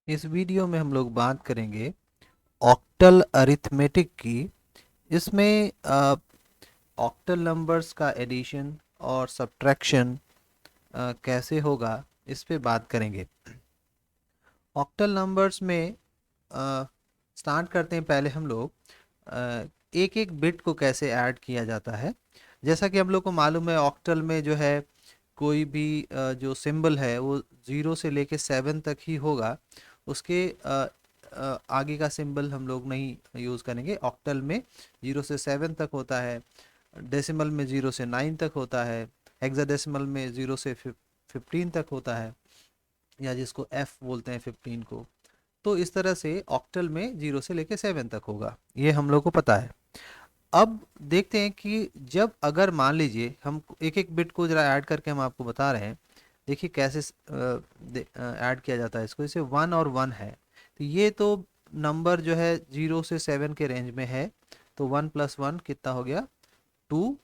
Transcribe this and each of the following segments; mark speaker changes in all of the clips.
Speaker 1: इस वीडियो में हम लोग बात करेंगे ऑक्टल अरिथमेटिक की। इसमें ऑक्टल नंबर्स का एडिशन और सब्ट्रैक्शन कैसे होगा इस पे बात करेंगे। ऑक्टल नंबर्स में स्टार्ट करते हैं। पहले हम लोग एक एक बिट को कैसे ऐड किया जाता है। जैसा कि हम लोग को मालूम है ऑक्टल में जो है कोई भी जो सिंबल है वो 0 से लेके 7 तक ही होगा। उसके आगे का सिंबल हम लोग नहीं यूज़ करेंगे। ऑक्टल में 0 से 7 तक होता है, डेसिमल में 0 से 9 तक होता है, हेक्साडेसिमल में 0 से 15 तक होता है, या जिसको एफ बोलते हैं 15 को। तो इस तरह से ऑक्टल में 0 से लेके 7 तक होगा, ये हम लोग को पता है। अब देखते हैं कि जब अगर मान लीजिए हम एक एक बिट को जरा ऐड करके हम आपको बता रहे हैं। देखिए कैसे ऐड किया जाता है इसको। जैसे 1 और 1 है तो ये तो नंबर जो है 0 से 7 के रेंज में है। तो 1 + 1 कितना हो गया, 2।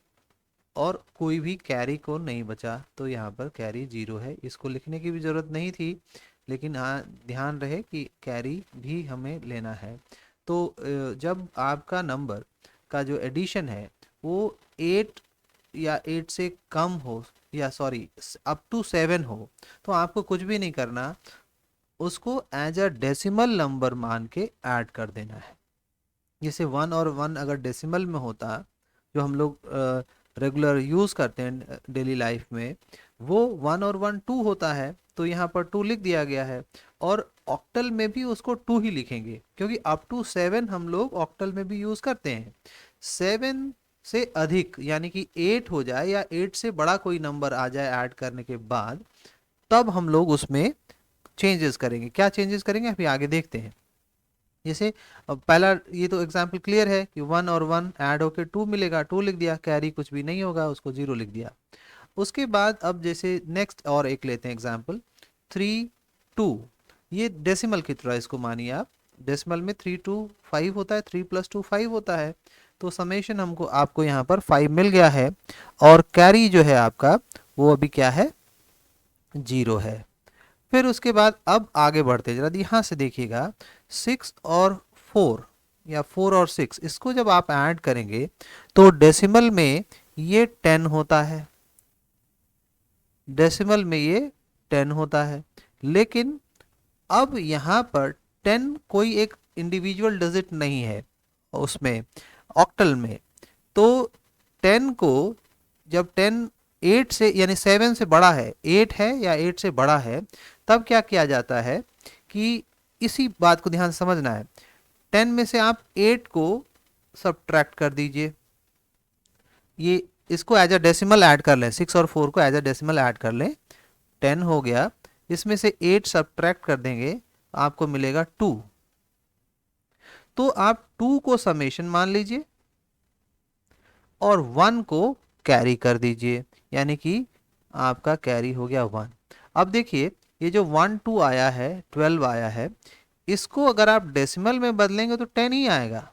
Speaker 1: और कोई भी कैरी को नहीं बचा, तो यहाँ पर कैरी 0 है। इसको लिखने की भी ज़रूरत नहीं थी, लेकिन हाँ ध्यान रहे कि कैरी भी हमें लेना है। तो जब आपका नंबर का जो एडिशन है वो 8 या 8 से कम हो, या सॉरी अप टू 7 हो, तो आपको कुछ भी नहीं करना, उसको एज अ डेसिमल नंबर मान के ऐड कर देना है। जैसे 1 और 1 अगर डेसिमल में होता, जो हम लोग रेगुलर यूज़ करते हैं डेली लाइफ में, वो 1 और 1 2 होता है, तो यहाँ पर 2 लिख दिया गया है। और ऑक्टल में भी उसको 2 ही लिखेंगे, क्योंकि अप टू 7 हम लोग ऑक्टल में भी यूज़ करते हैं। 7 से अधिक यानी कि 8 हो जाए या 8 से बड़ा कोई नंबर आ जाए ऐड करने के बाद, तब हम लोग उसमें चेंजेस करेंगे। क्या चेंजेस करेंगे अभी आगे देखते हैं। जैसे अब पहला ये तो एग्जाम्पल क्लियर है कि 1 और 1 ऐड होके 2 मिलेगा, 2 लिख दिया, कैरी कुछ भी नहीं होगा, उसको 0 लिख दिया। उसके बाद अब जैसे नेक्स्ट और एक लेते हैं एग्जाम्पल 3 2। ये डेसिमल की तरह इसको मानिए आप। डेसिमल में 3 2 5 होता है, 3 + 2 5 होता है। तो समेशन हमको आपको यहाँ पर 5 मिल गया है। और कैरी जो है आपका वो अभी क्या है, 0 है। फिर उसके बाद अब आगे बढ़ते जरा यहाँ से देखिएगा। 6 और 4 या 4 और 6, इसको जब आप ऐड करेंगे तो डेसिमल में ये 10 होता है। डेसिमल में ये 10 होता है, लेकिन अब यहाँ पर 10 कोई एक इंडिविजुअल डिजिट नहीं है उसमें, ऑक्टल में। तो 10 को जब 10 8 से यानी 7 से बड़ा है, 8 है या 8 से बड़ा है, तब क्या किया जाता है कि इसी बात को ध्यान से समझना है। 10 में से आप 8 को सब्ट्रैक्ट कर दीजिए। ये इसको एज अ डेसिमल ऐड कर लें, 6 और 4 को एज अ डेसिमल ऐड कर लें, 10 हो गया। इसमें से 8 सब्ट्रैक्ट कर देंगे, आपको मिलेगा 2। तो आप 2 को समेशन मान लीजिए और 1 को कैरी कर दीजिए, यानी कि आपका कैरी हो गया 1। अब देखिए ये जो 1 2 आया है, 12 आया है, इसको अगर आप डेसिमल में बदलेंगे तो 10 ही आएगा।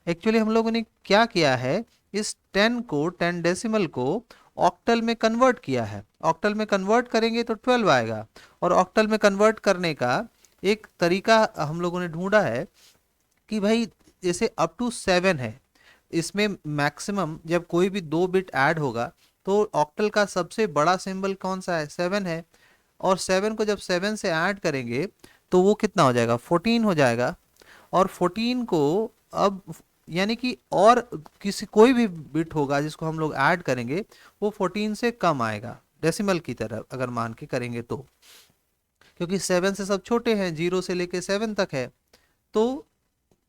Speaker 1: एक्चुअली हम लोगों ने क्या किया है, इस 10 को, 10 डेसिमल को ऑक्टल में कन्वर्ट किया है। ऑक्टल में कन्वर्ट करेंगे तो 12 आएगा। और ऑक्टल में कन्वर्ट करने का एक तरीका हम लोगों ने ढूंढा है कि भाई जैसे अप टू 7 है, इसमें मैक्सिमम जब कोई भी 2 बिट ऐड होगा तो ऑक्टल का सबसे बड़ा सिंबल कौन सा है, 7 है। और 7 को जब 7 से ऐड करेंगे तो वो कितना हो जाएगा, 14 हो जाएगा। और 14 को अब यानी कि और किसी कोई भी बिट होगा जिसको हम लोग ऐड करेंगे वो 14 से कम आएगा, डेसिमल की तरह अगर मान के करेंगे तो। क्योंकि 7 से सब छोटे हैं, 0 से लेके 7 तक है। तो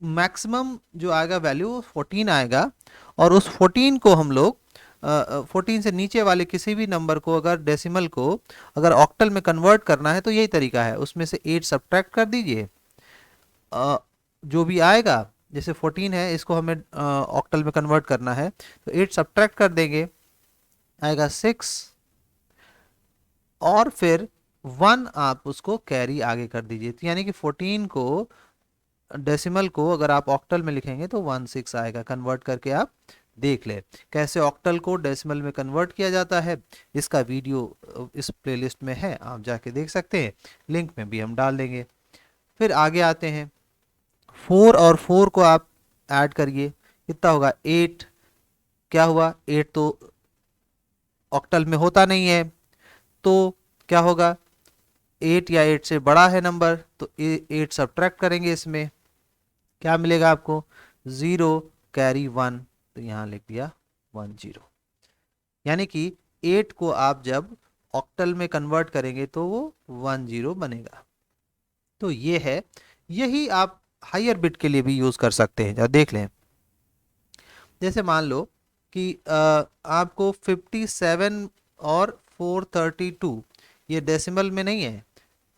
Speaker 1: मैक्सिमम जो आएगा वैल्यू 14 आएगा। और उस 14 को हम लोग 14 से नीचे वाले किसी भी नंबर को अगर डेसिमल को अगर ऑक्टल में कन्वर्ट करना है तो यही तरीका है। उसमें से 8 सब्ट्रैक्ट कर दीजिए, जो भी आएगा, जैसे 14 है इसको हमें ऑक्टल में कन्वर्ट करना है तो 8 सब्ट्रैक्ट कर देंगे, आएगा 6। और फिर 1 आप उसको कैरी आगे कर दीजिए, तो यानी कि 14 को डेसिमल को अगर आप ऑक्टल में लिखेंगे तो 16 आएगा। कन्वर्ट करके आप देख ले कैसे ऑक्टल को डेसिमल में कन्वर्ट किया जाता है। इसका वीडियो इस प्लेलिस्ट में है, आप जाके देख सकते हैं, लिंक में भी हम डाल देंगे। फिर आगे आते हैं, 4 और 4 को आप ऐड करिए, कितना होगा 8। क्या हुआ, 8 तो ऑक्टल में होता नहीं है, तो क्या होगा, 8 या 8 से बड़ा है नंबर, तो 8 सब्ट्रैक्ट करेंगे, इसमें क्या मिलेगा आपको, 0 कैरी 1, तो यहाँ लिख दिया 10। यानी कि 8 को आप जब ऑक्टल में कन्वर्ट करेंगे तो वो 10 बनेगा। तो ये है, यही आप हायर बिट के लिए भी यूज़ कर सकते हैं। जब देख लें, जैसे मान लो कि आपको 57 और 432, ये डेसिमल में नहीं है,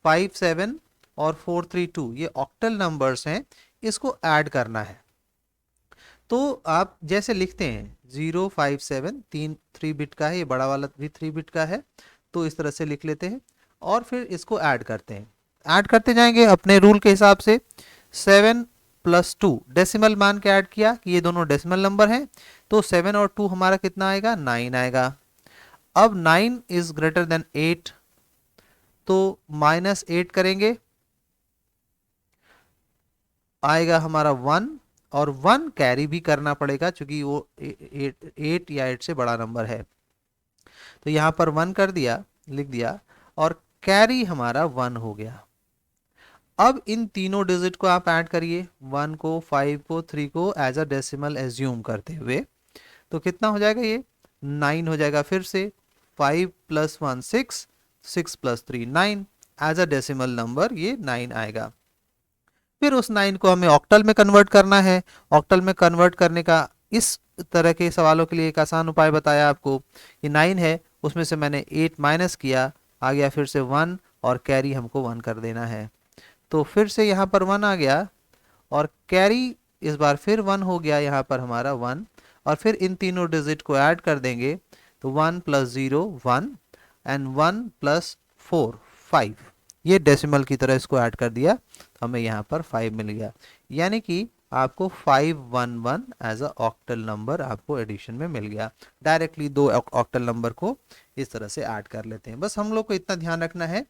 Speaker 1: 57 और 432 ये ऑक्टल नंबर्स हैं, इसको ऐड करना है। तो आप जैसे लिखते हैं 057, 3 बिट का है, ये बड़ा वाला भी 3 बिट का है, तो इस तरह से लिख लेते हैं और फिर इसको ऐड करते हैं, ऐड करते जाएंगे अपने रूल के हिसाब से। 7 + 2 डेसिमल मान के ऐड किया कि ये दोनों डेसिमल नंबर हैं, तो 7 और 2 हमारा कितना आएगा, 9 आएगा। अब 9 इज ग्रेटर देन 8, तो -8 करेंगे, आएगा हमारा 1, और 1 कैरी भी करना पड़ेगा क्योंकि वो 8 या 8 से बड़ा नंबर है, तो यहाँ पर 1 कर दिया, लिख दिया, और कैरी हमारा 1 हो गया। अब इन तीनों डिजिट को आप ऐड करिए, 1 को, 5 को, 3 को एज अ डेसिमल एज्यूम करते हुए, तो कितना हो जाएगा, ये 9 हो जाएगा। फिर से 5 + 1 6, 6 + 3 9, एज अ डेसिमल नंबर ये 9 आएगा। फिर उस 9 को हमें ऑक्टल में कन्वर्ट करना है। ऑक्टल में कन्वर्ट करने का इस तरह के सवालों के लिए एक आसान उपाय बताया आपको। ये 9 है, उसमें से मैंने 8 माइनस किया, आ गया फिर से 1, और कैरी हमको 1 कर देना है। तो फिर से यहाँ पर 1 आ गया, और कैरी इस बार फिर 1 हो गया, यहाँ पर हमारा 1, और फिर इन तीनों डिजिट को ऐड कर देंगे, तो 1 + 0 1, एंड 1 + 4 5, ये डेसिमल की तरह इसको ऐड कर दिया, तो हमें यहाँ पर 5 मिल गया। यानी कि आपको 511 एज अ ऑक्टल नंबर आपको एडिशन में मिल गया। डायरेक्टली दो ऑक्टल नंबर को इस तरह से ऐड कर लेते हैं। बस हम लोग को इतना ध्यान रखना है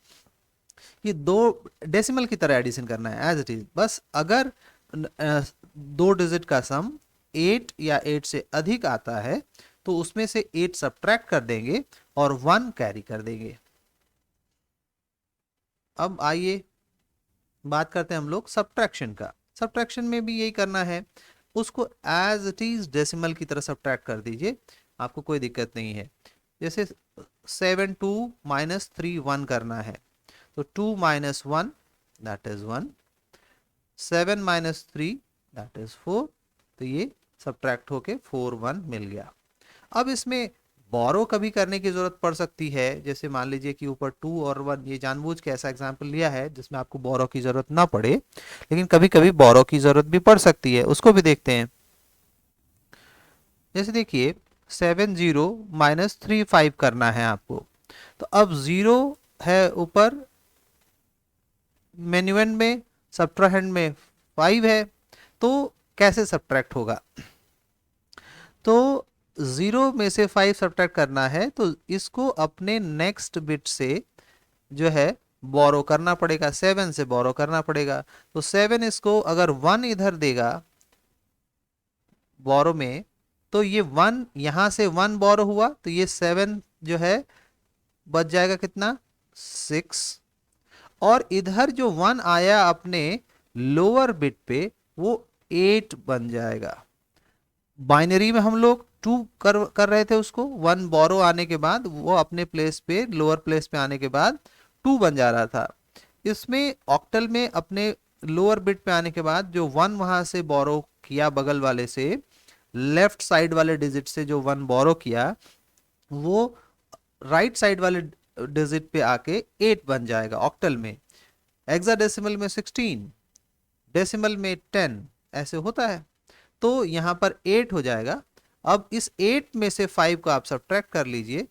Speaker 1: कि दो डेसिमल की तरह एडिशन करना है एज इट इज। बस अगर दो डिजिट का सम 8 या 8 से अधिक आता है तो उसमें से 8 सब्ट्रैक्ट कर देंगे और 1 कैरी कर देंगे। अब आइए बात करते हैं हम लोग सब्ट्रैक्शन का। सब्ट्रैक्शन में भी यही करना है, उसको एज इट इज डेसिमल की तरह सब्ट्रैक्ट कर दीजिए, आपको कोई दिक्कत नहीं है। जैसे 7 2 -3 1 करना है, तो 2 - 1 दैट इज 1, 7 - 3 दैट इज 4, तो ये सब्ट्रैक्ट होके 4 1 मिल गया। अब इसमें बोरो कभी करने की जरूरत पड़ सकती है, जैसे मान लीजिए कि ऊपर 2 और 1, ये जानबूझ के ऐसा एग्जांपल लिया है जिसमें आपको बोरो की जरूरत ना पड़े, लेकिन कभी कभी बोरो की जरूरत भी पड़ सकती है, उसको भी देखते हैं। जैसे देखिए 7 0 -3 5 करना है आपको, तो अब 0 है ऊपर, मेन्यूएंड में, सब्ट्राहेंड में 5 है, तो कैसे सब्ट्रैक्ट होगा, तो 0 में से 5 सब्ट्रैक्ट करना है, तो इसको अपने नेक्स्ट बिट से जो है बोरो करना पड़ेगा, 7 से बोरो करना पड़ेगा। तो 7 इसको अगर 1 इधर देगा बोरो में, तो ये 1 यहां से 1 बोरो हुआ, तो ये 7 जो है बच जाएगा कितना, 6, और इधर जो 1 आया अपने लोअर बिट पे वो 8 बन जाएगा। बाइनरी में हम लोग 2 कर रहे थे, उसको 1 बोरो आने के बाद वो अपने प्लेस पे, लोअर प्लेस पे आने के बाद 2 बन जा रहा था। इसमें ऑक्टल में अपने लोअर बिट पे आने के बाद जो 1 वहां से बोरो किया बगल वाले से, लेफ्ट साइड वाले डिजिट से जो 1 बोरो किया, वो राइट साइड वाले डिजिट पे आके 8 बन जाएगा ऑक्टल में। हेक्साडेसिमल में 16, डेसिमल में 10, ऐसे होता है, तो यहां पर 8 हो जाएगा। अब इस 8 में से 5 को आप सब्ट्रैक्ट कर लीजिए,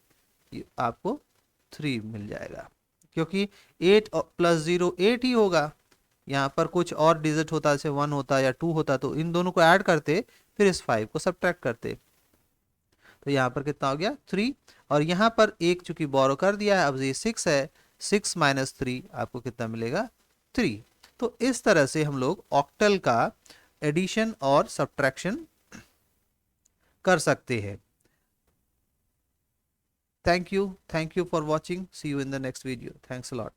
Speaker 1: आपको 3 मिल जाएगा, क्योंकि 8 + 0 8 ही होगा। यहाँ पर कुछ और डिजिट होता, जैसे 1 होता या 2 होता, तो इन दोनों को ऐड करते, फिर इस 5 को सब्ट्रैक्ट करते, तो यहाँ पर कितना हो गया 3, और यहाँ पर एक चूंकि बोरो कर दिया है, अब ये 6 है, 6 - 3 आपको कितना मिलेगा 3। तो इस तरह से हम लोग ऑक्टल का एडिशन और सब्ट्रैक्शन कर सकते हैं। Thank you for watching, see you in the next video, thanks a lot.